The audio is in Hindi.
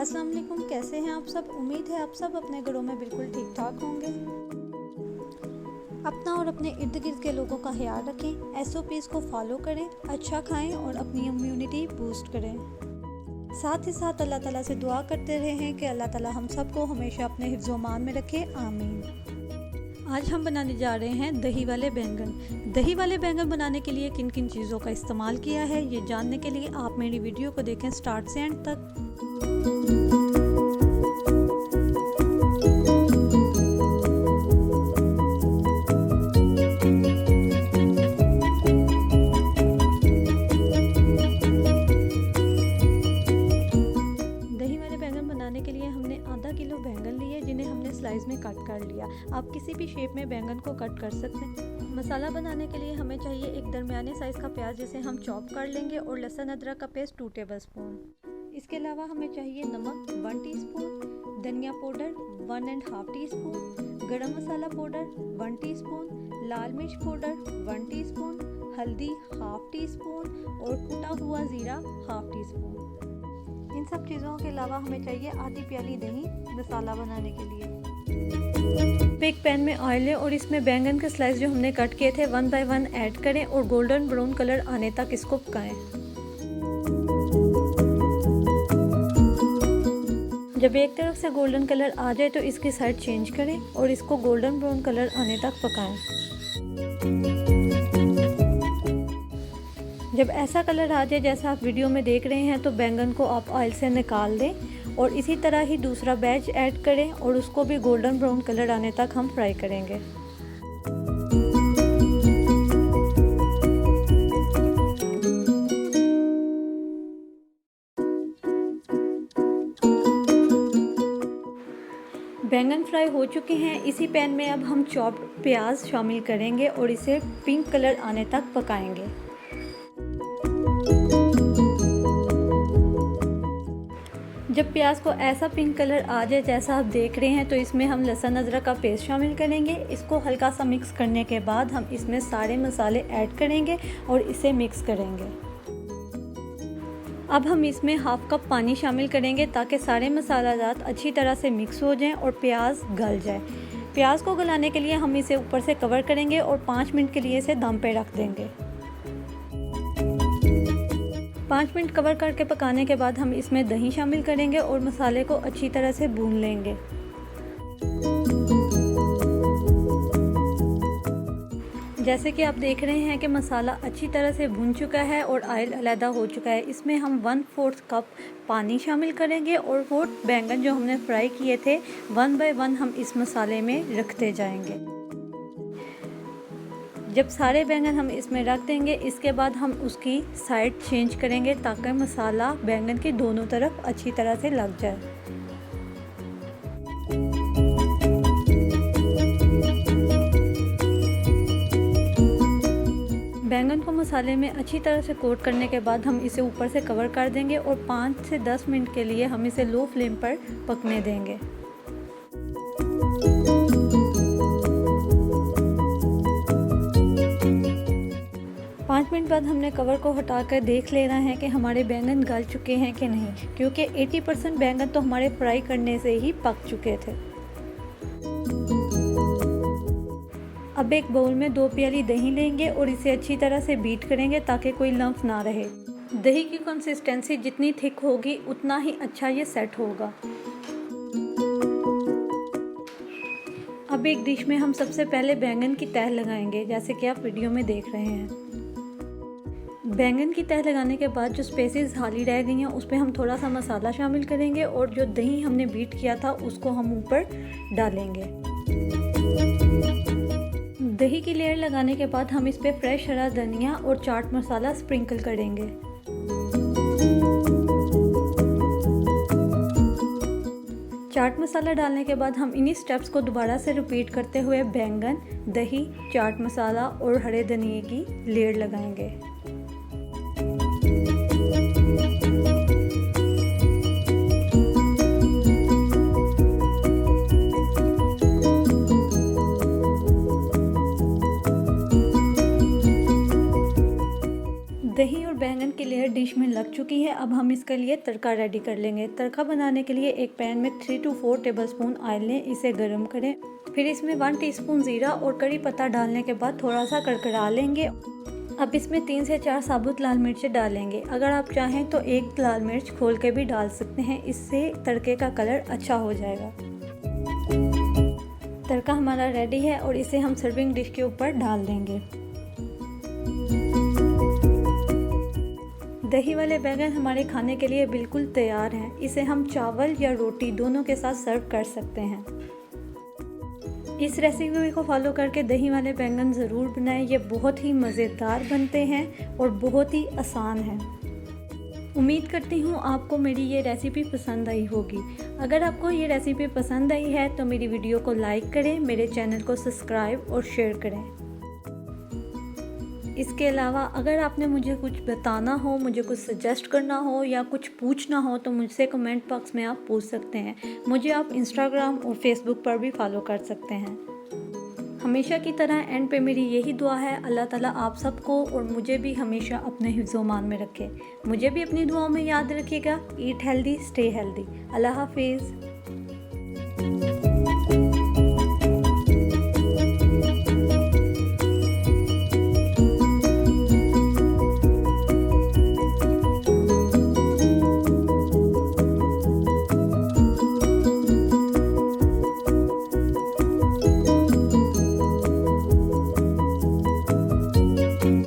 अस्सलाम वालेकुम, कैसे हैं आप सब। उम्मीद है आप सब अपने घरों में बिल्कुल ठीक ठाक होंगे। अपना और अपने इर्द गिर्द के लोगों का ख्याल रखें, एसओपीज को फॉलो करें, अच्छा खाएं और अपनी इम्यूनिटी बूस्ट करें। साथ ही साथ अल्लाह ताला से दुआ करते रहें कि अल्लाह ताला हम सबको हमेशा अपने हिफ्ज़ व अमान में रखे, आमीन। आज हम बनाने जा रहे हैं दही वाले बैंगन। दही वाले बैंगन बनाने के लिए किन किन चीज़ों का इस्तेमाल किया है, ये जानने के लिए आप मेरी वीडियो को देखें स्टार्ट से एंड तक। बनाने के लिए हमने आधा किलो बैंगन लिए, जिन्हें हमने स्लाइस में कट कर लिया। आप किसी भी शेप में बैंगन को कट कर सकते हैं। मसाला बनाने के लिए हमें चाहिए एक दरमियाने साइज़ का प्याज, जिसे हम चॉप कर लेंगे, और लहसुन अदरक का पेस्ट 2 टेबलस्पून। इसके अलावा हमें चाहिए नमक 1 टीस्पून, धनिया पाउडर 1.5 टीस्पून, गरम मसाला पाउडर 1 टीस्पून, लाल मिर्च पाउडर 1 टीस्पून, हल्दी 1/2 टीस्पून और कुटा हुआ ज़ीरा 1/2 टीस्पून। इन सब चीज़ों के अलावा हमें चाहिए आधी प्याली दही मसाला बनाने के लिए। एक पैन में ऑयल लें और इसमें बैंगन के स्लाइस जो हमने कट किए थे 1 बाय 1 ऐड करें और गोल्डन ब्राउन कलर आने तक इसको पकाएं। जब एक तरफ से गोल्डन कलर आ जाए तो इसकी साइड चेंज करें और इसको गोल्डन ब्राउन कलर आने तक पकाएं। जब ऐसा कलर आ जाए जैसा आप वीडियो में देख रहे हैं, तो बैंगन को आप ऑयल से निकाल दें और इसी तरह ही दूसरा बैच ऐड करें और उसको भी गोल्डन ब्राउन कलर आने तक हम फ्राई करेंगे। बैंगन फ्राई हो चुके हैं। इसी पैन में अब हम चॉप्ड प्याज शामिल करेंगे और इसे पिंक कलर आने तक पकाएंगे। जब प्याज को ऐसा पिंक कलर आ जाए जैसा आप देख रहे हैं, तो इसमें हम लहसुन अदरक का पेस्ट शामिल करेंगे। इसको हल्का सा मिक्स करने के बाद हम इसमें सारे मसाले ऐड करेंगे और इसे मिक्स करेंगे। अब हम इसमें 1/2 कप पानी शामिल करेंगे ताकि सारे मसालाजात अच्छी तरह से मिक्स हो जाएं और प्याज गल जाए। प्याज को गलाने के लिए हम इसे ऊपर से कवर करेंगे और 5 मिनट के लिए इसे दम पे रख देंगे। 5 मिनट कवर करके पकाने के बाद हम इसमें दही शामिल करेंगे और मसाले को अच्छी तरह से भून लेंगे। जैसे कि आप देख रहे हैं कि मसाला अच्छी तरह से भून चुका है और ऑयल अलहदा हो चुका है। इसमें हम 1/4 कप पानी शामिल करेंगे और वो बैंगन जो हमने फ्राई किए थे 1 बाय 1 हम इस मसाले में रखते जाएंगे। जब सारे बैंगन हम इसमें रख देंगे, इसके बाद हम उसकी साइड चेंज करेंगे ताकि मसाला बैंगन के दोनों तरफ अच्छी तरह से लग जाए। बैंगन को मसाले में अच्छी तरह से कोट करने के बाद हम इसे ऊपर से कवर कर देंगे और 5 से 10 मिनट के लिए हम इसे लो फ्लेम पर पकने देंगे। 5 मिनट बाद हमने कवर को हटाकर देख लेना है कि हमारे बैंगन गल चुके हैं कि नहीं, क्योंकि 80% बैंगन तो हमारे फ्राई करने से ही पक चुके थे। अब एक बाउल में 2 प्याली दही लेंगे और इसे अच्छी तरह से बीट करेंगे ताकि कोई लम्फ ना रहे। दही की कंसिस्टेंसी जितनी थिक होगी उतना ही अच्छा ये सेट होगा। अब एक डिश में हम सबसे पहले बैंगन की तह लगाएंगे, जैसे कि आप वीडियो में देख रहे हैं। बैंगन की तह लगाने के बाद जो स्पेसेस खाली रह गई हैं उस पर हम थोड़ा सा मसाला शामिल करेंगे और जो दही हमने बीट किया था उसको हम ऊपर डालेंगे। दही की लेयर लगाने के बाद हम इस पे फ्रेश हरा धनिया और चाट मसाला स्प्रिंकल करेंगे। चाट मसाला डालने के बाद हम इन्हीं स्टेप्स को दोबारा से रिपीट करते हुए बैंगन, दही, चाट मसाला और हरे धनिए की लेयर लगाएंगे। दही और बैंगन की लेयर डिश में लग चुकी चुकी है। अब हम इसके लिए तड़का रेडी कर लेंगे। तड़का बनाने के लिए एक पैन में 3 to 4 टेबलस्पून ऑयल लें, इसे गर्म करें। फिर इसमें 1 टीस्पून ज़ीरा और कड़ी पत्ता डालने के बाद थोड़ा सा कड़कड़ा लेंगे। अब इसमें 3 से 4 साबुत लाल मिर्च डालेंगे। अगर आप चाहें तो एक लाल मिर्च खोल के भी डाल सकते हैं, इससे तड़के का कलर अच्छा हो जाएगा। तड़का हमारा रेडी है और इसे हम सर्विंग डिश के ऊपर डाल देंगे। दही वाले बैंगन हमारे खाने के लिए बिल्कुल तैयार हैं। इसे हम चावल या रोटी दोनों के साथ सर्व कर सकते हैं। इस रेसिपी को फॉलो करके दही वाले बैंगन ज़रूर बनाएं। ये बहुत ही मज़ेदार बनते हैं और बहुत ही आसान है। उम्मीद करती हूँ आपको मेरी ये रेसिपी पसंद आई होगी। अगर आपको ये रेसिपी पसंद आई है तो मेरी वीडियो को लाइक करें, मेरे चैनल को सब्सक्राइब और शेयर करें। इसके अलावा अगर आपने मुझे कुछ बताना हो, मुझे कुछ सजेस्ट करना हो या कुछ पूछना हो तो मुझसे कमेंट बॉक्स में आप पूछ सकते हैं। मुझे आप इंस्टाग्राम और फेसबुक पर भी फॉलो कर सकते हैं। हमेशा की तरह एंड पे मेरी यही दुआ है, अल्लाह ताला आप सबको और मुझे भी हमेशा अपने हिफ्ज़-ओ-मान में रखे। मुझे भी अपनी दुआओं में याद रखिएगा। Eat healthy, stay healthy. अल्लाह हाफिज़।